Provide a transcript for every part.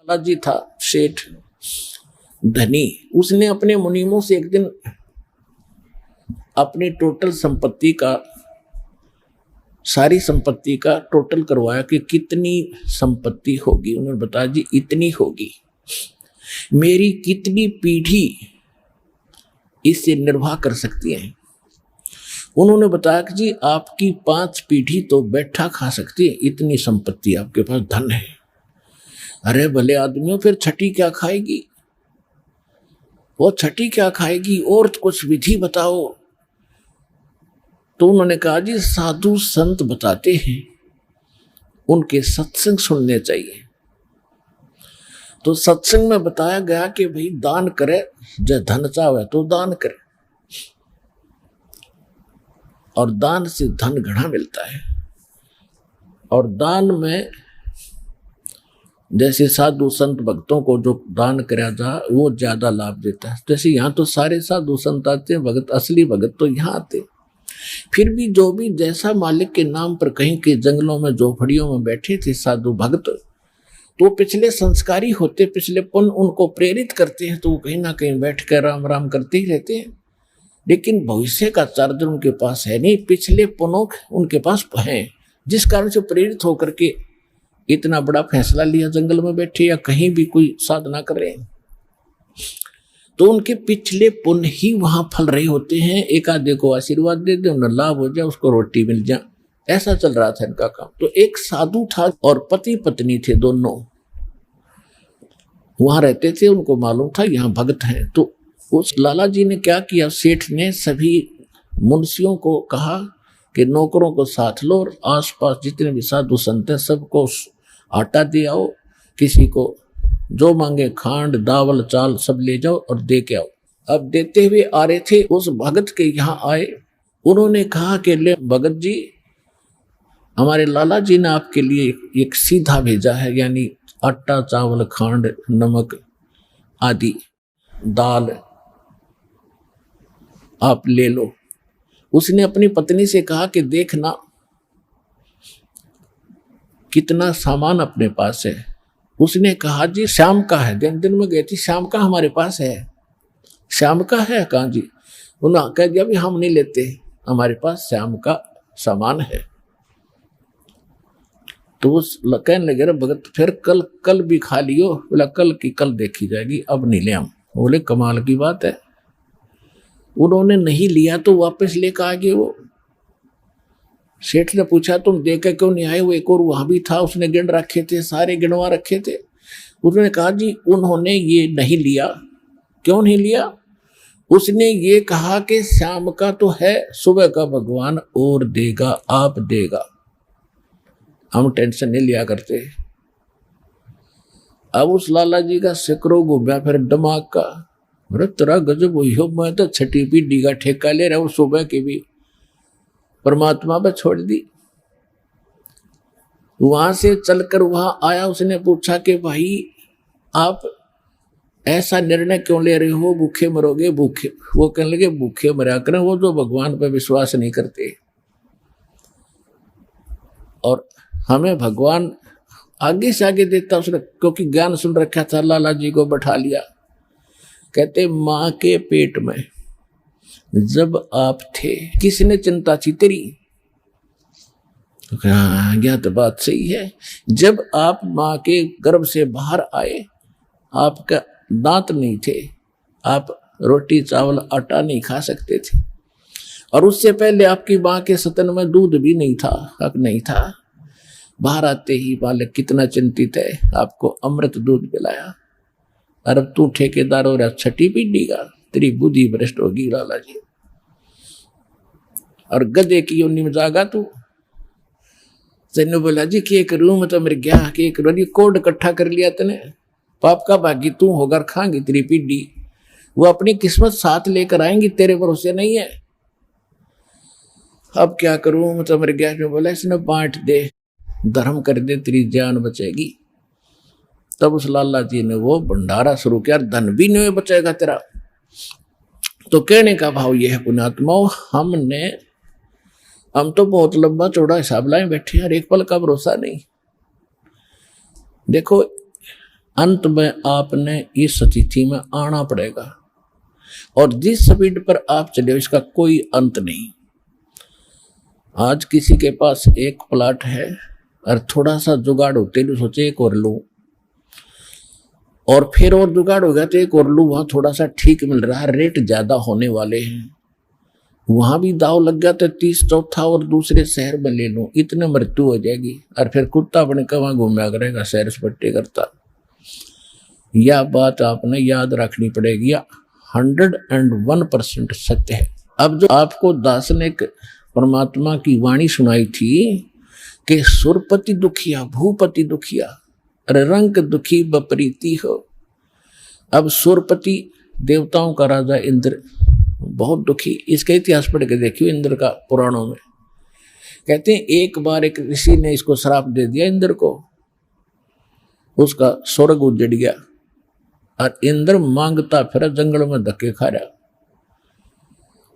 लाला जी था सेठ धनी, उसने अपने मुनीमों से एक दिन अपनी टोटल संपत्ति का, सारी संपत्ति का टोटल करवाया कि कितनी संपत्ति होगी। उन्होंने बताया जी इतनी होगी, मेरी कितनी पीढ़ी इससे निर्वाह कर सकती है। उन्होंने बताया कि जी आपकी 5 पीढ़ी तो बैठा खा सकती है, इतनी संपत्ति आपके पास धन है। अरे भले आदमियों, फिर छठी क्या खाएगी? वो छठी क्या खाएगी? और कुछ विधि बताओ। तो उन्होंने कहा जी साधु संत बताते हैं, उनके सत्संग सुनने चाहिए। तो सत्संग में बताया गया कि भाई दान करे, जब धन चाहे तो दान करे, और दान से धन घना मिलता है। और दान में जैसे साधु संत भक्तों को जो दान कराया जा वो ज्यादा लाभ देता है। जैसे यहाँ तो सारे साधु संत आते हैं, भगत असली भगत तो यहाँ आते। फिर भी जो भी जैसा मालिक के नाम पर कहीं के जंगलों में झोपड़ियों में बैठे थे साधु भक्त, तो पिछले संस्कारी होते, पिछले पुण्य उनको प्रेरित करते हैं, तो वो कहीं ना कहीं बैठ कर राम राम करते ही रहते हैं। लेकिन भविष्य का चार्जर उनके पास है नहीं, पिछले पुण्य उनके पास है, जिस कारण से प्रेरित होकर के इतना बड़ा फैसला लिया, जंगल में बैठे या कहीं भी कोई साधना कर रहे हैं। तो उनके पिछले पुण्य ही वहां फल रहे होते हैं। एक आधे को आशीर्वाद दे दे, उन्हें लाभ हो जाए, उसको रोटी मिल जाए, ऐसा चल रहा था इनका काम। तो एक साधु था और पति पत्नी थे, दोनों वहां रहते थे। उनको मालूम था यहाँ भक्त हैं। तो उस लाला जी ने क्या किया, सेठ ने सभी मुंशियों को कहा कि नौकरों को साथ लो और आसपास जितने भी साधु संत हैं सबको आटा दे आओ, किसी को जो मांगे खांड दावल चाल सब ले जाओ और दे के आओ। अब देते हुए आ रहे थे, उस भगत के यहाँ आए। उन्होंने कहा कि ले भगत जी, हमारे लाला जी ने आपके लिए एक सीधा भेजा है, यानी आटा चावल खांड नमक आदि दाल आप ले लो। उसने अपनी पत्नी से कहा कि देखना कितना सामान अपने पास है। उसने कहा जी शाम का है, दिन में गई थी, शाम का हमारे पास है। शाम का है? कहा जी। उन्होंने कह दिया भी हम नहीं लेते, हमारे पास शाम का सामान है। तो उस कहने लगे भगत फिर कल भी खा लियो। बोला कल की कल देखी जाएगी, अब नहीं ले हम। बोले कमाल की बात है। उन्होंने नहीं लिया तो वापस लेकर आ गए। वो सेठ ने पूछा तुम देकर क्यों नहीं आए? वो एक और वहां भी था, उसने गिन रखे थे, सारे गिनवा रखे थे। उन्होंने कहा जी उन्होंने ये नहीं लिया। क्यों नहीं लिया? उसने ये कहा कि शाम का तो है, सुबह का भगवान और देगा, आप देगा, हम टेंशन नहीं लिया करते। अब उस लाला जी का सिकरो घूमया फिर दिमाग का, अरे तेरा गजब हुई हो, मैं तो छठी पीढ़ी का ठेका ले रहा हूं, सुबह की भी परमात्मा पर छोड़ दी। वहां से चलकर वहां आया, उसने पूछा कि भाई आप ऐसा निर्णय क्यों ले रहे हो, भूखे मरोगे? भूखे? वो कहने लगे भूखे मरा करें वो जो भगवान पर विश्वास नहीं करते, और हमें भगवान आगे से आगे देता। उसने क्योंकि ज्ञान सुन रखा था, लाला जी को बैठा लिया। कहते माँ के पेट में जब आप थे किसने चिंता थी तेरी? हाँ यह तो बात सही है। जब आप माँ के गर्भ से बाहर आए, आपका दांत नहीं थे, आप रोटी चावल आटा नहीं खा सकते थे, और उससे पहले आपकी माँ के स्तन में दूध भी नहीं था, हक नहीं था। बाहर आते ही बालक कितना चिंतित है, आपको अमृत दूध पिलाया। और अब तू ठेकेदार हो रहा छठी पीढ़ी का, तेरी बुद्धि भ्रष्ट होगी लाला जी। और गधे की योनि में जागा तू। तेने बोला जी के करूं मैं, तो मेरे गया के करूं, कोड इकट्ठा कर लिया तने, पाप का भागी तू होकर खाएंगी तेरी पीढ़ी। वो अपनी किस्मत साथ लेकर आएंगी, तेरे भरोसे नहीं है। अब क्या करूं मैं, तो मेरे गया में बोला इसने बांट दे, धर्म कर दे, तेरी जान बचेगी। तब उस लाला जी ने वो भंडारा शुरू किया, धन भी नहीं बचेगा तेरा। तो कहने का भाव यह है पुण्यात्मा, हम तो बहुत लंबा चौड़ा हिसाब लाए बैठे हैं, एक पल का भरोसा नहीं। देखो अंत में आपने इस स्थिति में आना पड़ेगा, और जिस स्पीड पर आप चले इसका कोई अंत नहीं। आज किसी के पास एक प्लाट है और थोड़ा सा जुगाड़ होते तो सोचे एक और लूं, और फिर और जुगाड़ हो गया तो एक और लूं, वहां थोड़ा सा ठीक मिल रहा है, रेट ज्यादा होने वाले हैं, वहां भी दाव लग गया तो 30 चौथा और दूसरे शहर में ले लूं, इतने मृत्यु हो जाएगी, और फिर कुत्ता अपने कहाँ घूमया करेगा, सैर सपट्टे करता। यह बात आपने याद रखनी पड़ेगी, 101% सत्य है। अब जो आपको दास ने परमात्मा की वाणी सुनाई थी कि सुरपति दुखिया भूपति दुखिया अरे रंग दुखी बपरीति हो। अब सुरपति देवताओं का राजा इंद्र बहुत दुखी, इसका इतिहास पढ़ के देखियो इंद्र का पुराणों में। कहते हैं एक बार एक ऋषि ने इसको श्राप दे दिया इंद्र को, उसका स्वर्ग उजड़ गया और इंद्र मांगता फिर जंगल में धक्के खा रहा।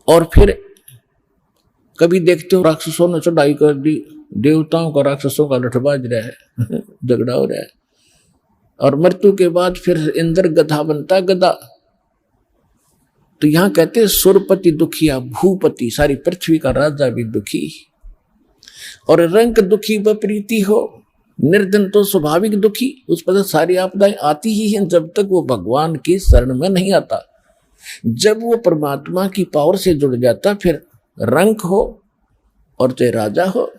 और फिर कभी देखते हो राक्षसों ने चढ़ाई कर दी, देवताओं का राक्षसों का लठबाज रहा है झगड़ा हो रहा है, और मृत्यु के बाद फिर इंद्र गधा बनता गधा। तो यहां कहते हैं सुरपति दुखिया भूपति, सारी पृथ्वी का राजा भी दुखी, और रंग दुखी बप्रीति हो। निर्धन तो स्वाभाविक दुखी, उस पर सारी आपदाएं आती ही हैं जब तक वो भगवान की शरण में नहीं आता। जब वो परमात्मा की पावर से जुड़ जाता फिर रंग हो और चाहे राजा हो,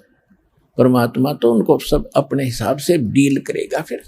परमात्मा तो उनको सब अपने हिसाब से डील करेगा फिर।